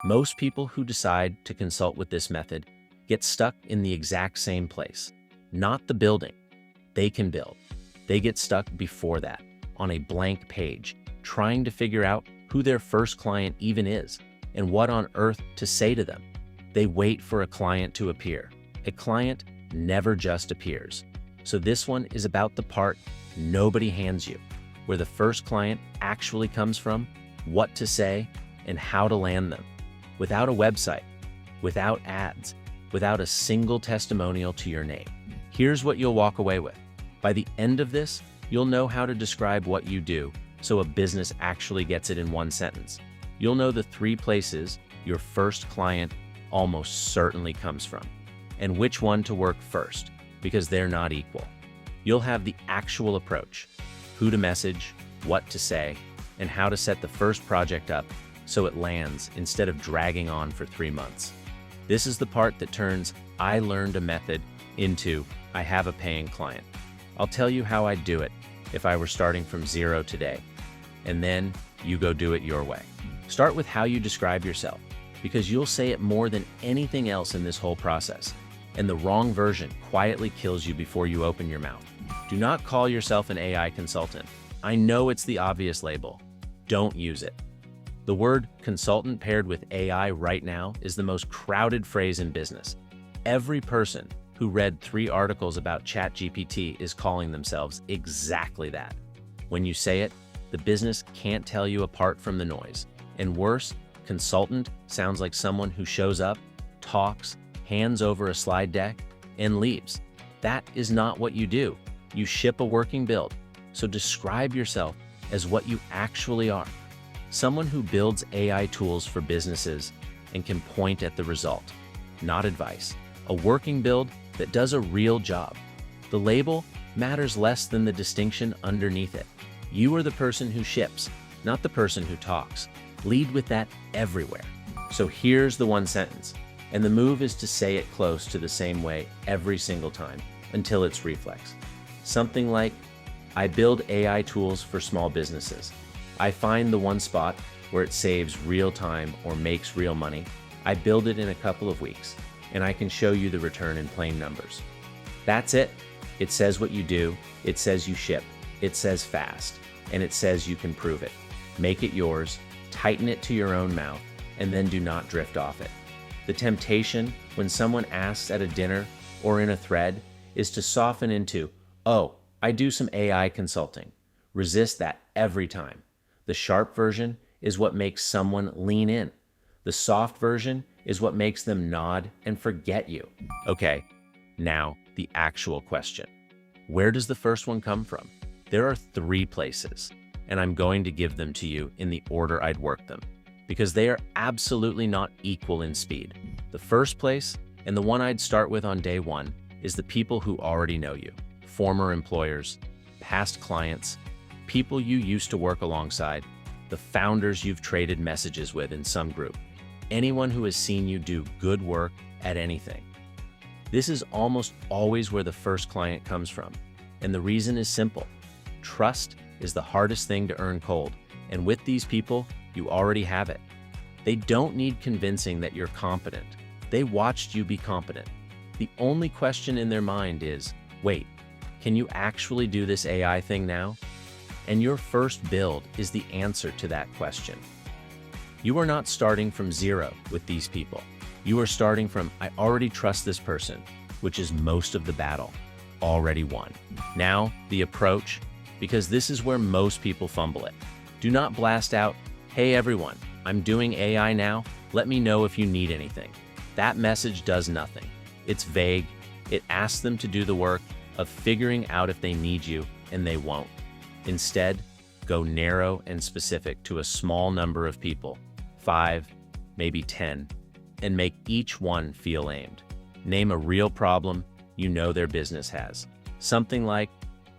Most people who decide to consult with this method get stuck in the exact same place. Not the building they can build. They get stuck before that, on a blank page, trying to figure out who their first client even is and what on earth to say to them. They wait for a client to appear. A client never just appears. So this one is about the part nobody hands you, where the first client actually comes from, what to say, and how to land them. Without a website, without ads, without a single testimonial to your name. Here's what you'll walk away with. By the end of this, you'll know how to describe what you do so a business actually gets it in one sentence. You'll know the 3 places your first client almost certainly comes from, and which one to work first, because they're not equal. You'll have the actual approach, who to message, what to say, and how to set the first project up so it lands instead of dragging on for 3 months. This is the part that turns "I learned a method" into "I have a paying client." I'll tell you how I'd do it if I were starting from 0 today, and then you go do it your way. Start with how you describe yourself, because you'll say it more than anything else in this whole process, and the wrong version quietly kills you before you open your mouth. Do not call yourself an AI consultant. I know it's the obvious label. Don't use it. The word consultant paired with AI right now is the most crowded phrase in business. Every person who read 3 articles about ChatGPT is calling themselves exactly that. When you say it, the business can't tell you apart from the noise. And worse, consultant sounds like someone who shows up, talks, hands over a slide deck, and leaves. That is not what you do. You ship a working build. So describe yourself as what you actually are. Someone who builds AI tools for businesses and can point at the result, not advice. A working build that does a real job. The label matters less than the distinction underneath it. You are the person who ships, not the person who talks. Lead with that everywhere. So here's the one sentence, and the move is to say it close to the same way every single time until it's reflex. Something like, I build AI tools for small businesses. I find the one spot where it saves real time or makes real money. I build it in a couple of weeks, and I can show you the return in plain numbers. That's it. It says what you do. It says you ship. It says fast, and it says you can prove it. Make it yours, tighten it to your own mouth, and then do not drift off it. The temptation when someone asks at a dinner or in a thread is to soften into, "Oh, I do some AI consulting." Resist that every time. The sharp version is what makes someone lean in. The soft version is what makes them nod and forget you. Okay, now the actual question. Where does the first one come from? There are 3 places, and I'm going to give them to you in the order I'd work them, because they are absolutely not equal in speed. The first place, and the one I'd start with on day 1, is the people who already know you. Former employers, past clients, people you used to work alongside, the founders you've traded messages with in some group, anyone who has seen you do good work at anything. This is almost always where the first client comes from, and the reason is simple. Trust is the hardest thing to earn cold, and with these people, you already have it. They don't need convincing that you're competent. They watched you be competent. The only question in their mind is, wait, can you actually do this AI thing now? And your first build is the answer to that question. You are not starting from 0 with these people. You are starting from, I already trust this person, which is most of the battle, already won. Now, the approach, because this is where most people fumble it. Do not blast out, "Hey everyone, I'm doing AI now, let me know if you need anything." That message does nothing. It's vague. It asks them to do the work of figuring out if they need you, and they won't. Instead, go narrow and specific to a small number of people, 5, maybe 10, and make each one feel aimed. Name a real problem you know their business has. Something like,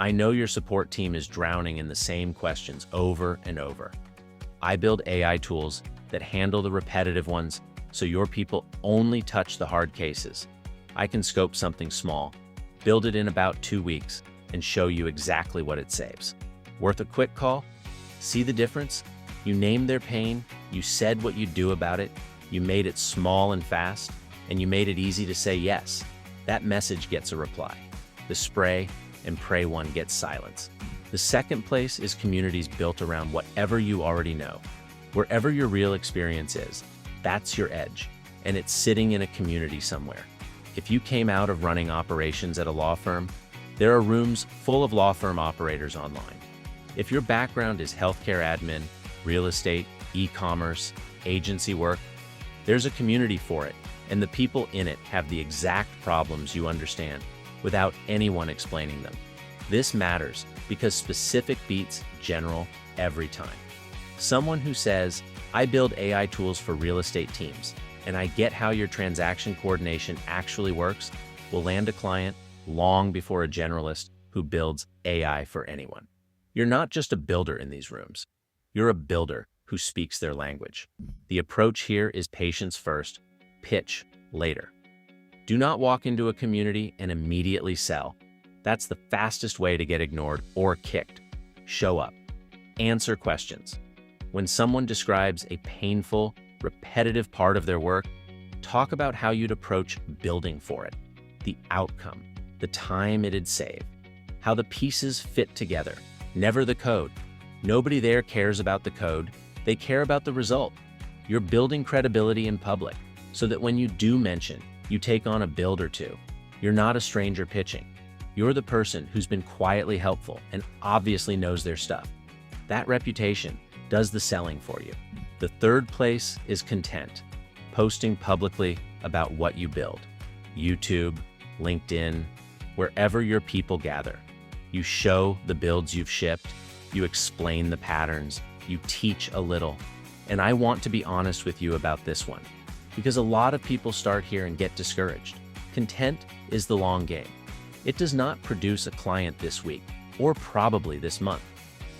I know your support team is drowning in the same questions over and over. I build AI tools that handle the repetitive ones so your people only touch the hard cases. I can scope something small, build it in about 2 weeks, and show you exactly what it saves. Worth a quick call? See the difference? You named their pain, you said what you'd do about it, You made it small and fast, and you made it easy to say yes. That message gets a reply. The spray and pray one gets silence. The second place is communities built around whatever you already know. Wherever your real experience is, that's your edge, and it's sitting in a community somewhere. If you came out of running operations at a law firm, there are rooms full of law firm operators online. If your background is healthcare admin, real estate, e-commerce, agency work, there's a community for it, and the people in it have the exact problems you understand without anyone explaining them. This matters because specific beats general every time. Someone who says, I build AI tools for real estate teams, and I get how your transaction coordination actually works, will land a client long before a generalist who builds AI for anyone. You're not just a builder in these rooms. You're a builder who speaks their language. The approach here is patience first, pitch later. Do not walk into a community and immediately sell. That's the fastest way to get ignored or kicked. Show up. Answer questions. When someone describes a painful, repetitive part of their work, talk about how you'd approach building for it, the outcome, the time it'd save, how the pieces fit together, never the code. Nobody there cares about the code, they care about the result. You're building credibility in public so that when you do mention you take on a build or two, you're not a stranger pitching. You're the person who's been quietly helpful and obviously knows their stuff. That reputation does the selling for you. The third place is content, posting publicly about what you build. YouTube, LinkedIn, wherever your people gather. You show the builds you've shipped, you explain the patterns, you teach a little. And I want to be honest with you about this one, because a lot of people start here and get discouraged. Content is the long game. It does not produce a client this week, or probably this month.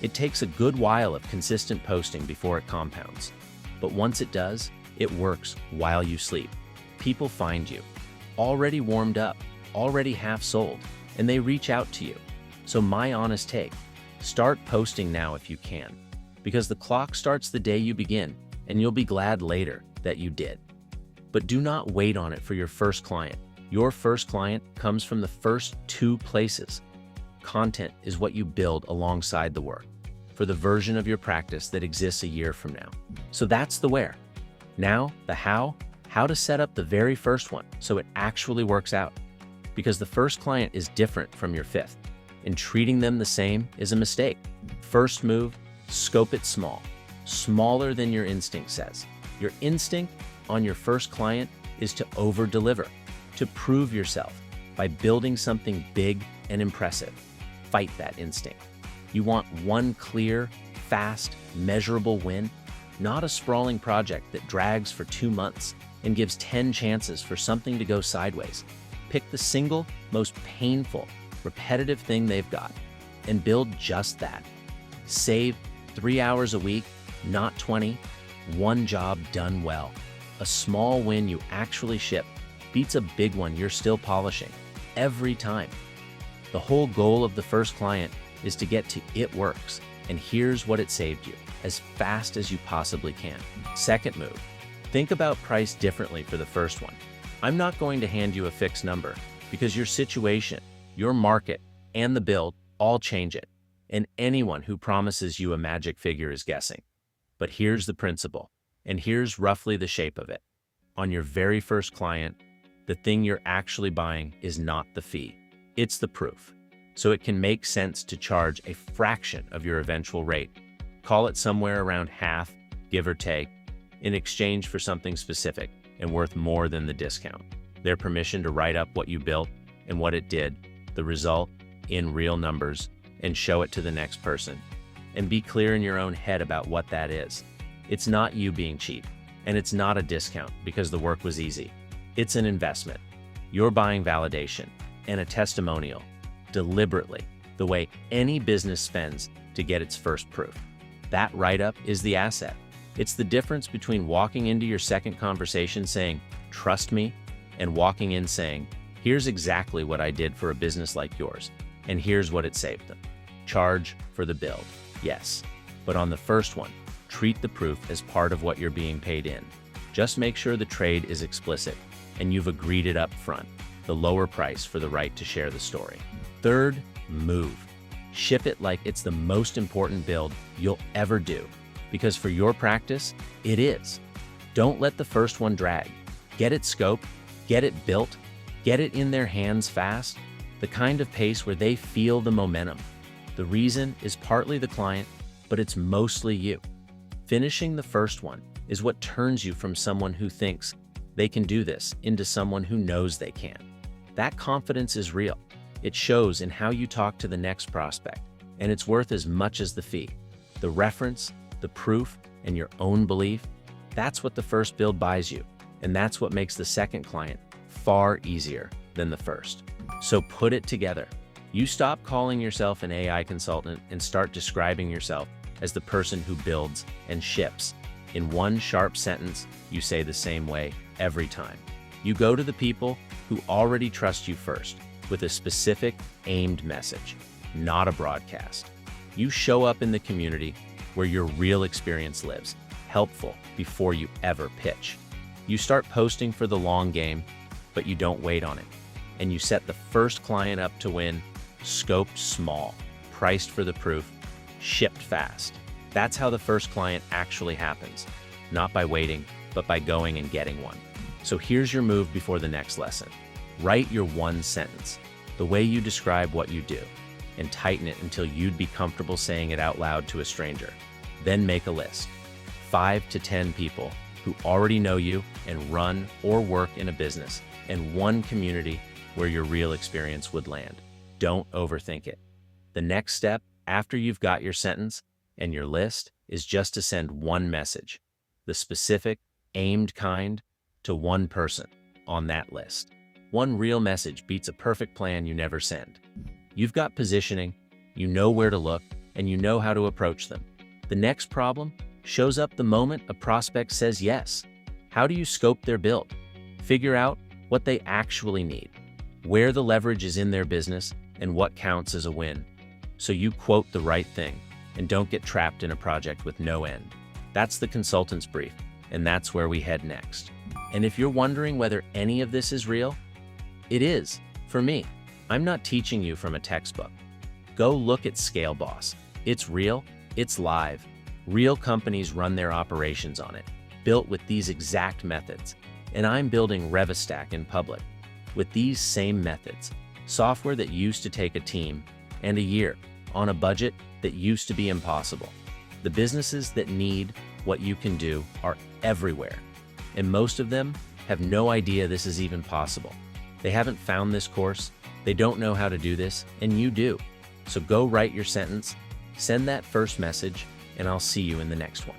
It takes a good while of consistent posting before it compounds. But once it does, it works while you sleep. People find you, already warmed up, already half sold, and they reach out to you. So my honest take, start posting now if you can, because the clock starts the day you begin, and you'll be glad later that you did. But do not wait on it for your first client. Your first client comes from the first two places. Content is what you build alongside the work for the version of your practice that exists a year from now. So that's the where. Now, the how to set up the very first one so it actually works out. Because the first client is different from your fifth, and treating them the same is a mistake. First move, scope it small, smaller than your instinct says. Your instinct on your first client is to over-deliver, to prove yourself by building something big and impressive. Fight that instinct. You want one clear, fast, measurable win, not a sprawling project that drags for 2 months and gives 10 chances for something to go sideways. Pick the single, most painful, repetitive thing they've got and build just that. Save 3 hours a week, not 20, one job done well. A small win you actually ship beats a big one you're still polishing every time. The whole goal of the first client is to get to it works, and here's what it saved you as fast as you possibly can. Second move, think about price differently for the first one. I'm not going to hand you a fixed number because your situation, your market, and the build all change it, and anyone who promises you a magic figure is guessing. But here's the principle, and here's roughly the shape of it. On your very first client, the thing you're actually buying is not the fee, it's the proof. So it can make sense to charge a fraction of your eventual rate. Call it somewhere around half, give or take, in exchange for something specific and worth more than the discount. Their permission to write up what you built and what it did, the result, in real numbers, and show it to the next person. And be clear in your own head about what that is. It's not you being cheap, and it's not a discount because the work was easy. It's an investment. You're buying validation and a testimonial, deliberately, the way any business spends to get its first proof. That write-up is the asset. It's the difference between walking into your second conversation saying, "Trust me," and walking in saying, "Here's exactly what I did for a business like yours, and here's what it saved them." Charge for the build, yes. But on the first one, treat the proof as part of what you're being paid in. Just make sure the trade is explicit and you've agreed it up front, the lower price for the right to share the story. Third, move. Ship it like it's the most important build you'll ever do, because for your practice, it is. Don't let the first one drag. Get it scoped, get it built, get it in their hands fast, the kind of pace where they feel the momentum. The reason is partly the client, but it's mostly you. Finishing the first one is what turns you from someone who thinks they can do this into someone who knows they can. That confidence is real. It shows in how you talk to the next prospect, and it's worth as much as the fee. The reference, the proof, and your own belief, that's what the first build buys you, and that's what makes the second client far easier than the first. So put it together. You stop calling yourself an AI consultant and start describing yourself as the person who builds and ships. In one sharp sentence, you say the same way every time. You go to the people who already trust you first with a specific, aimed message, not a broadcast. You show up in the community where your real experience lives, helpful before you ever pitch. You start posting for the long game, but you don't wait on it. And you set the first client up to win, scoped small, priced for the proof, shipped fast. That's how the first client actually happens, not by waiting, but by going and getting one. So here's your move before the next lesson. Write your one sentence, the way you describe what you do, and tighten it until you'd be comfortable saying it out loud to a stranger. Then make a list, 5 to 10 people who already know you and run or work in a business, and one community where your real experience would land. Don't overthink it. The next step, after you've got your sentence and your list, is just to send one message, the specific, aimed kind, to one person on that list. One real message beats a perfect plan you never send. You've got positioning, you know where to look, and you know how to approach them. The next problem shows up the moment a prospect says yes. How do you scope their build? Figure out what they actually need, where the leverage is in their business, and what counts as a win. So you quote the right thing and don't get trapped in a project with no end. That's the consultant's brief, and that's where we head next. And if you're wondering whether any of this is real, it is, for me. I'm not teaching you from a textbook. Go look at Scale Boss. It's real, it's live. Real companies run their operations on it, built with these exact methods. And I'm building Revistack in public with these same methods. Software that used to take a team and a year on a budget that used to be impossible. The businesses that need what you can do are everywhere, and most of them have no idea this is even possible. They haven't found this course, they don't know how to do this, and you do. So go write your sentence, send that first message, and I'll see you in the next one.